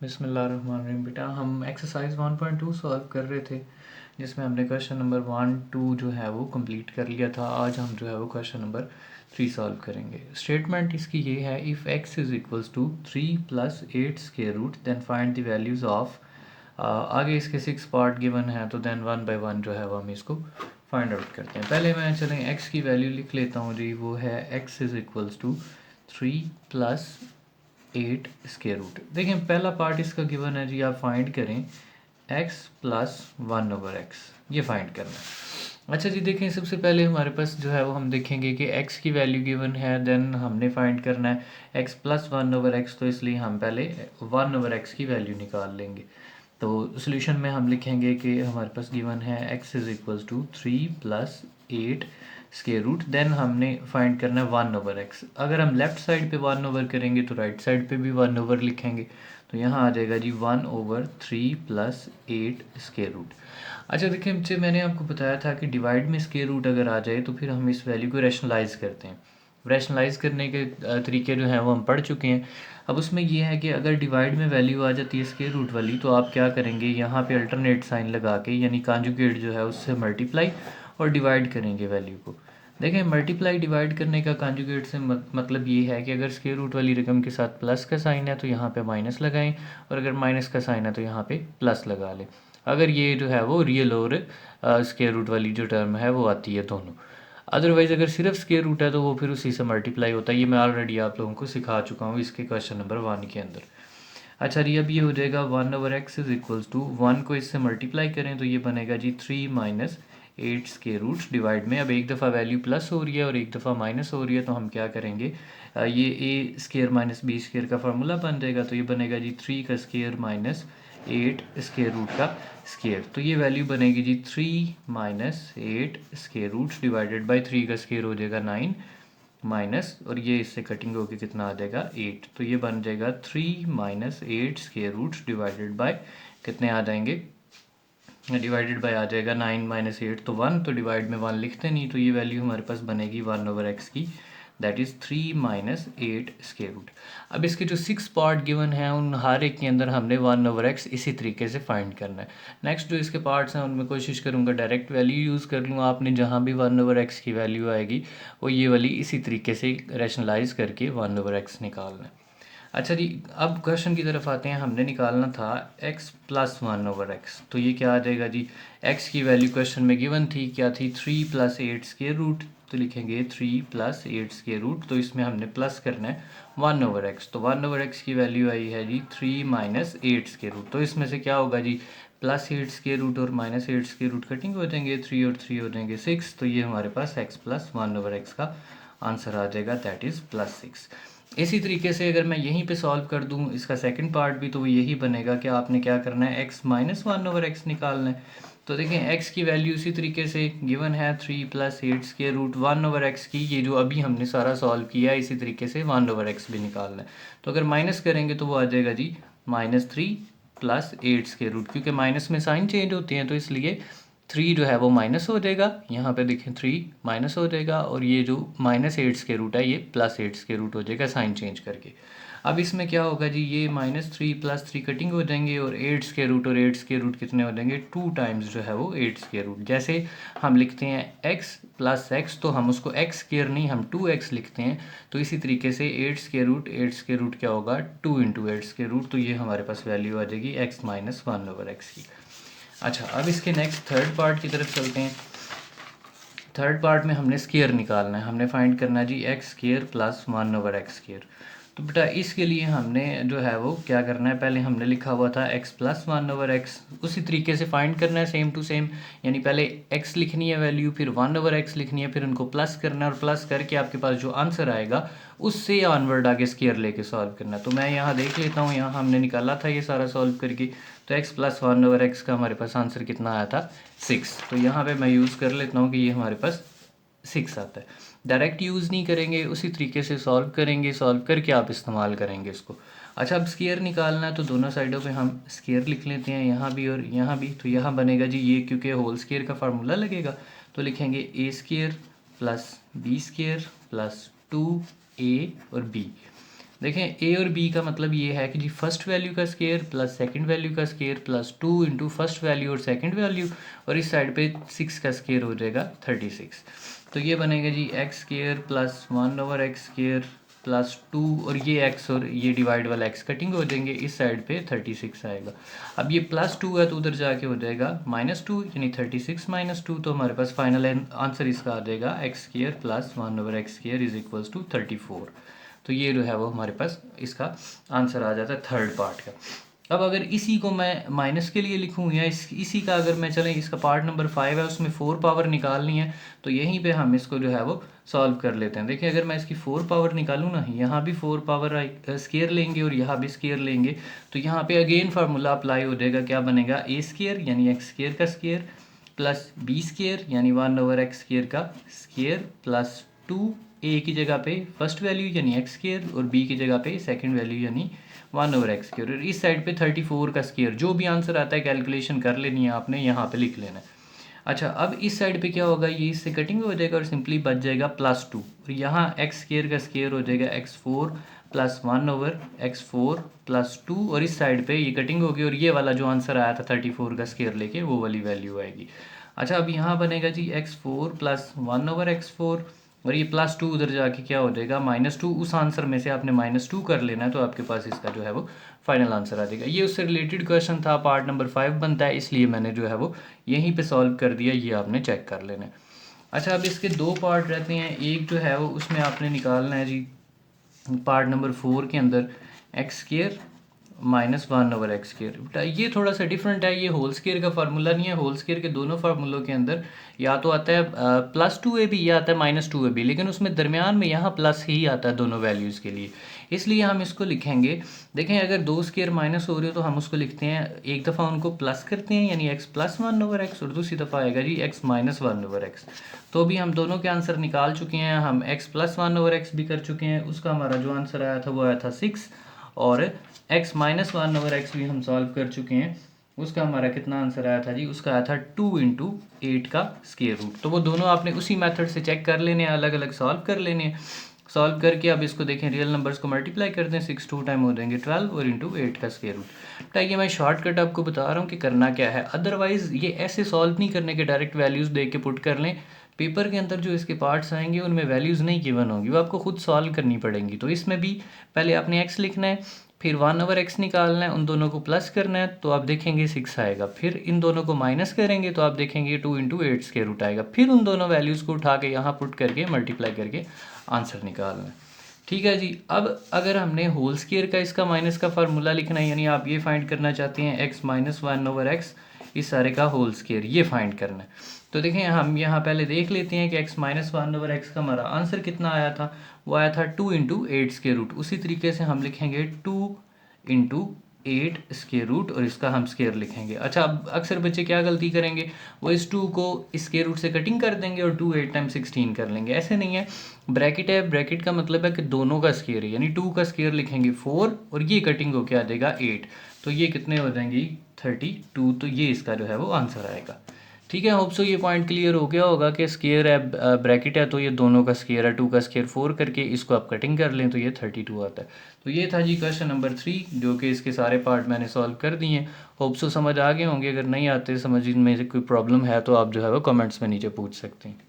बिस्मिल्लाहिर्रहमानिर्रहीम। बेटा हम एक्सरसाइज 1.2 सॉल्व कर रहे थे जिसमें हमने क्वेश्चन नंबर 1 2 जो है वो कंप्लीट कर लिया था। आज हम जो है वो क्वेश्चन नंबर 3 सॉल्व करेंगे। स्टेटमेंट इसकी ये है, if x is equals to 3 + 8 square root then find the values of. आगे इसके 6 पार्ट गिवन है तो देन 1 बाय 1 जो है वो हम इसको फाइंड आउट करते हैं। पहले मैं चलें x की वैल्यू लिख लेता हूँ जी। वो है x is equals to 3 + 8 square root. देखें पहला पार्ट इसका गिवन है जी, आप फाइंड करें x + 1/x, ये फाइंड करना है। अच्छा जी, देखें सबसे पहले हमारे पास जो है वो हम देखेंगे कि x की वैल्यू गिवन है, देन हमने फाइंड करना है x + 1/x, तो इसलिए हम पहले 1/x की वैल्यू निकाल लेंगे। तो सोल्यूशन में हम लिखेंगे कि हमारे पास गिवन है x is equals to 3 + 8 square root, then हमने फाइंड करना है 1/x। अगर हम लेफ़्ट साइड पे 1/, करेंगे तो राइट साइड पे भी 1/, लिखेंगे तो यहाँ आ जाएगा जी 1/3 + 8 स्क्वायर रूट। अच्छा देखिए, मुझे मैंने आपको बताया था कि डिवाइड में स्क्वायर रूट अगर आ जाए तो फिर हम इस वैल्यू को रैशनलाइज़ करते हैं। रैशनलाइज करने के तरीके जो हैं वो हम पढ़ चुके हैं। अब उसमें ये है कि अगर डिवाइड में वैल्यू आ जाती है स्क्वायर रूट वाली, तो आप क्या करेंगे, यहाँ पे अल्टरनेट साइन लगा के यानी कॉन्जुगेट जो है उससे मल्टीप्लाई और डिवाइड करेंगे वैल्यू को। देखें मल्टीप्लाई डिवाइड करने का कॉन्जुगेट से मतलब ये है कि अगर स्क्वायर रूट वाली रकम के साथ प्लस का साइन है तो यहाँ पे माइनस लगाएं, और अगर माइनस का साइन है तो यहाँ पे प्लस लगा लें, अगर ये जो है वो रियल और स्क्वायर रूट वाली जो टर्म है वो आती है दोनों। अदरवाइज़ अगर सिर्फ स्क्वायर रूट है तो वो फिर उसी से मल्टीप्लाई होता है। ये मैं ऑलरेडी आप लोगों को सिखा चुका हूँ इसके क्वेश्चन नंबर 1 के अंदर। अच्छा जी, अब ये हो जाएगा 1/x इज़ इक्वल्स टू 1 को इससे मल्टीप्लाई करें तो ये बनेगा जी 3 - 8 स्क्वायर रूट डिवाइड में। अब एक दफ़ा वैल्यू प्लस हो रही है और एक दफ़ा माइनस हो रही है, तो हम क्या करेंगे, ये a स्क्वायर - b स्क्वायर का फार्मूला बन जाएगा। तो ये बनेगा जी 3 का स्क्वायर - 8 स्क्वायर रूट का स्क्वायर। तो ये वैल्यू बनेगी जी 3 - 8 स्क्वायर रूट डिवाइडेड बाई 3 का स्क्वायर हो जाएगा 9 माइनस, और ये इससे कटिंग होकर कितना आ जाएगा 8। तो ये बन जाएगा 3 - 8 स्क्वायर रूट डिवाइडेड बाय कितने आ जाएंगे, डिवाइडेड बाय आ जाएगा 9 - 8 तो 1, तो डिवाइड में 1 लिखते नहीं, तो ये वैल्यू हमारे पास बनेगी 1/x की, दैट इज़ 3 - 8 स्क्वायर रूट। अब इसके जो 6 पार्ट गिवन हैं उन हर एक के अंदर हमने 1/x इसी तरीके से फाइंड करना है। नेक्स्ट जो इसके पार्ट्स हैं उनमें कोशिश करूँगा डायरेक्ट वैल्यू यूज़ कर लूँ। आपने जहाँ भी 1/x की वैल्यू आएगी वो ये वाली इसी तरीके से रैशनलाइज करके 1/x निकालना है। अच्छा जी, अब क्वेश्चन की तरफ आते हैं। हमने निकालना था x + 1/x, तो ये क्या आ जाएगा जी, x की वैल्यू क्वेश्चन में गिवन थी, क्या थी 3 + 8 स्क्वायर रूट, तो लिखेंगे 3 + 8 स्क्वायर रूट, तो इसमें हमने प्लस करना है 1/x, तो 1/x की वैल्यू आई है जी 3 - 8 स्क्वायर रूट। तो इसमें से क्या होगा जी, +8 स्क्वायर रूट और -8 स्क्वायर रूट कटिंग हो जाएंगे, 3 और 3 हो जाएंगे 6, तो ये हमारे पास x + 1/x का आंसर आ जाएगा, दैट इज़ +6। इसी तरीके से अगर मैं यहीं पे सॉल्व कर दूं इसका सेकंड पार्ट भी, तो वो यही बनेगा कि आपने क्या करना है, x - 1/x निकालना है। तो देखें x की वैल्यू इसी तरीके से गिवन है 3 + 8 स्क्वायर रूट 1/x की, ये जो अभी हमने सारा सॉल्व किया है इसी तरीके से 1/x भी निकालना है। तो अगर माइनस करेंगे तो वो आ जाएगा जी -3 + 8 स्क्वायर रूट, क्योंकि माइनस में साइन चेंज होते हैं तो इसलिए 3 जो है वो माइनस हो जाएगा, यहाँ पे देखें 3 माइनस हो जाएगा, और ये जो -8 स्क्वायर रूट है ये +8 स्क्वायर रूट हो जाएगा साइन चेंज करके। अब इसमें क्या होगा जी, ये -3 + 3 कटिंग हो जाएंगे, और 8 स्क्वायर रूट और 8 स्क्वायर रूट कितने हो जाएंगे, 2 टाइम्स जो है वो 8 स्क्वायर रूट। जैसे हम लिखते हैं x + x, तो हम उसको x स्क्वायर नहीं हम 2x लिखते हैं, तो इसी तरीके से 8 स्क्वायर रूट क्या होगा 2 × 8 स्क्वायर रूट, तो ये हमारे पास वैल्यू आ जाएगी x - 1/x की। अच्छा, अब इसके नेक्स्ट थर्ड पार्ट की तरफ चलते हैं। थर्ड पार्ट में हमने स्क्वायर निकालना है, हमने फाइंड करना है जी x² + 1/x²। तो बेटा इसके लिए हमने जो है वो क्या करना है, पहले हमने लिखा हुआ था x + 1/x, उसी तरीके से फाइंड करना है सेम टू सेम, यानी पहले x लिखनी है वैल्यू, फिर 1/x लिखनी है, फिर उनको प्लस करना है, और प्लस करके आपके पास जो आंसर आएगा उससे ऑनवर्ड आगे स्क्वायर लेके सॉल्व करना है। तो मैं यहाँ देख लेता हूँ, यहाँ हमने निकाला था ये सारा सॉल्व करके, तो x + 1/x का हमारे पास आंसर कितना आया था 6। तो यहाँ पे मैं यूज़ कर लेता हूँ कि ये हमारे पास 6 आता है। डायरेक्ट यूज़ नहीं करेंगे, उसी तरीके से सॉल्व करेंगे, सॉल्व करके आप इस्तेमाल करेंगे इसको। अच्छा, अब स्क्वायर निकालना है तो दोनों साइडों पे हम स्क्वायर लिख लेते हैं, यहाँ भी और यहाँ भी। तो यहाँ बनेगा जी ये, क्योंकि होल स्क्वायर का फार्मूला लगेगा, तो लिखेंगे a² + b² + 2a और b। देखें ए और बी का मतलब ये है कि जी फर्स्ट वैल्यू का स्केयर प्लस सेकंड वैल्यू का square plus 2 into first value और सेकंड वैल्यू, और इस साइड पे 6 का स्केयर हो जाएगा 36। तो ये बनेगा G x square plus 1/x square plus 2, और ये एक्स और ये डिवाइड वाला एक्स कटिंग हो जाएंगे, इस साइड पे 36 आएगा। अब ये +2 है तो उधर जाके हो जाएगा -2, यानी 36 - 2, तो हमारे पास फाइनल आंसर इसका आ जाएगा x square plus 1/x square is equals to 34। तो ये जो है वो हमारे पास इसका आंसर आ जाता है थर्ड पार्ट का। अब अगर इसी को मैं माइनस के लिए लिखूँ या इसी का अगर मैं चलें, इसका पार्ट नंबर 5 है, उसमें 4 पावर निकालनी है, तो यहीं पे हम इसको जो है वो सॉल्व कर लेते हैं। देखिए अगर मैं इसकी 4 पावर निकालूँ ना, यहाँ भी 4 पावर स्केयर लेंगे और यहाँ भी स्केयर लेंगे, तो यहाँ पे अगेन फार्मूला अप्लाई हो जाएगा। क्या बनेगा, ए स्केयर यानी एक्स स्केयर का स्केयर प्लस बी स्केयर यानी 1/x स्केयर का स्केयर प्लस 2 ए की जगह पे फर्स्ट वैल्यू यानी एक्स स्केयर और बी की जगह पे सेकंड वैल्यू यानी 1/x स्केयर, और इस साइड पे 34 का स्केयर। जो भी आंसर आता है कैलकुलेशन कर लेनी है आपने, यहाँ पे लिख लेना है। अच्छा, अब इस साइड पे क्या होगा, ये इससे कटिंग हो जाएगा और सिंपली बच जाएगा +2, और यहाँ एक्स स्केयर का स्केयर हो जाएगा x4 प्लस 1/x4 प्लस 2, और इस साइड पे ये कटिंग होगी और ये वाला जो आंसर आया था 34 का स्केयर लेके वो वाली वैल्यू आएगी। अच्छा, अब यहाँ बनेगा जी x4 प्लस 1/x4, और ये +2 उधर जाके क्या हो जाएगा -2, उस आंसर में से आपने -2 कर लेना है, तो आपके पास इसका जो है वो फाइनल आंसर आ जाएगा। ये उससे रिलेटेड क्वेश्चन था, पार्ट नंबर 5 बनता है, इसलिए मैंने जो है वो यहीं पे सॉल्व कर दिया, ये आपने चेक कर लेना है। अच्छा, अब इसके 2 पार्ट रहते हैं, एक जो है वो उसमें आपने निकालना है जी पार्ट नंबर 4 के अंदर एक्स स्केयर -1/x स्केयर। बेटा ये थोड़ा सा डिफरेंट है, ये होल स्केयर का फार्मूला नहीं है। होल स्केयर के दोनों फार्मूलों के अंदर या तो आता है +2ab या आता है -2ab, लेकिन उसमें दरमियान में यहाँ प्लस ही आता है दोनों वैल्यूज़ के लिए, इसलिए हम इसको लिखेंगे। देखें अगर 2 स्केयर माइनस हो रही हो तो हम उसको लिखते हैं, एक दफ़ा उनको प्लस करते हैं यानी x + 1/x, और दूसरी दफ़ा आएगा जी x - 1/x। तो अभी हम दोनों के आंसर निकाल चुके हैं, हम x + 1/x भी कर चुके हैं, उसका हमारा जो आंसर आया था वो आया था 6, और x - 1/x भी हम सॉल्व कर चुके हैं, उसका हमारा कितना आंसर आया था जी, उसका आया था 2 × 8 का स्केयर रूट। तो वो दोनों आपने उसी मेथड से चेक कर लेने हैं, अलग अलग सॉल्व कर लेने हैं। सॉल्व करके अब इसको देखें, रियल नंबर्स को मल्टीप्लाई कर दें, 6 2 टाइम हो जाएंगे 12, और इंटू 8 का स्केयर रूट। तो ये मैं शॉर्टकट आपको बता रहा हूँ कि करना क्या है, अदरवाइज़ ये ऐसे सॉल्व नहीं करने के, डायरेक्ट वैल्यूज़ दे के पुट कर लें। पेपर के अंदर जो इसके पार्ट्स आएंगे उनमें वैल्यूज़ नहीं गिवन होंगी, वो आपको खुद सॉल्व करनी पड़ेंगी। तो इसमें भी पहले आपने x लिखना है, फिर 1/x निकालना है, उन दोनों को प्लस करना है, तो आप देखेंगे 6 आएगा, फिर इन दोनों को माइनस करेंगे तो आप देखेंगे 2 × 8 स्केयर रूट आएगा, फिर उन दोनों वैल्यूज़ को उठा के यहाँ पुट करके मल्टीप्लाई करके आंसर निकालना है। ठीक है जी। अब अगर हमने होल स्केयर का इसका माइनस का फार्मूला लिखना है, यानी आप ये फाइंड करना चाहते हैं x - 1/x, इस सारे का होल स्केयर ये फाइंड करना है। तो देखें हम यहाँ पहले देख लेते हैं कि x - 1/x का हमारा आंसर कितना आया था, वो आया था 2 × 8 स्केयर रूट। उसी तरीके से हम लिखेंगे 2 × 8 स्केयर रूट, और इसका हम स्केयर लिखेंगे। अच्छा, अब अक्सर बच्चे क्या गलती करेंगे, वो इस 2 को इस स्केयर रूट से कटिंग कर देंगे और 2 8 टाइम 16 कर लेंगे। ऐसे नहीं है, ब्रैकेट है, ब्रैकेट का मतलब है कि दोनों का स्केयर है, यानी 2 का स्केयर लिखेंगे 4 और ये कटिंग हो क्या आ जाएगा 8, तो ये कितने हो जाएंगी 32, तो ये इसका जो है वो आंसर आएगा। ठीक है, होप सो ये पॉइंट क्लियर हो गया होगा कि स्केयर है, ब्रैकेट है, तो ये दोनों का स्केयर है, 2 का स्केयर 4 करके इसको आप कटिंग कर लें तो ये 32 आता है। तो ये था जी क्वेश्चन नंबर 3, जो कि इसके सारे पार्ट मैंने सॉल्व कर दिए हैं। होप सो समझ आ गए होंगे, अगर नहीं आते समझ में कोई प्रॉब्लम है तो आप जो है वो कमेंट्स में नीचे पूछ सकते हैं।